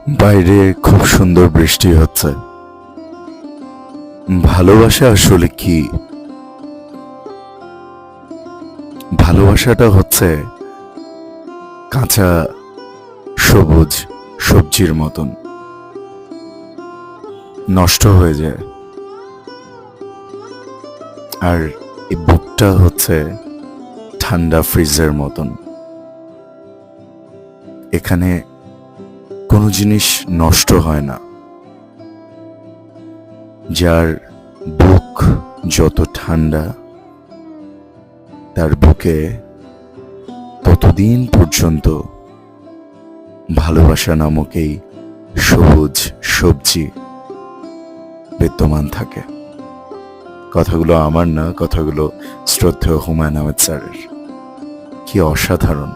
বাইরে খুব সুন্দর বৃষ্টি হচ্ছে। ভালোবাসা আসলে কি? ভালোবাসাটা হচ্ছে কাঁচা সবুজ সবজির মতন, নষ্ট হয়ে যায়। আর এই বুকটা হচ্ছে ঠান্ডা ফ্রিজের মতন। এখানে কোনো জিনিস নষ্ট হয় না। যার বুক যত ঠান্ডা, তার বুকে ততদিন পর্যন্ত ভালোবাসা নামক এই সবুজ সবজি বিদ্যমান থাকে। কথাগুলো আমার না, কথাগুলো শ্রদ্ধেয় হুমায়ুন আহমেদ স্যারের। কি অসাধারণ!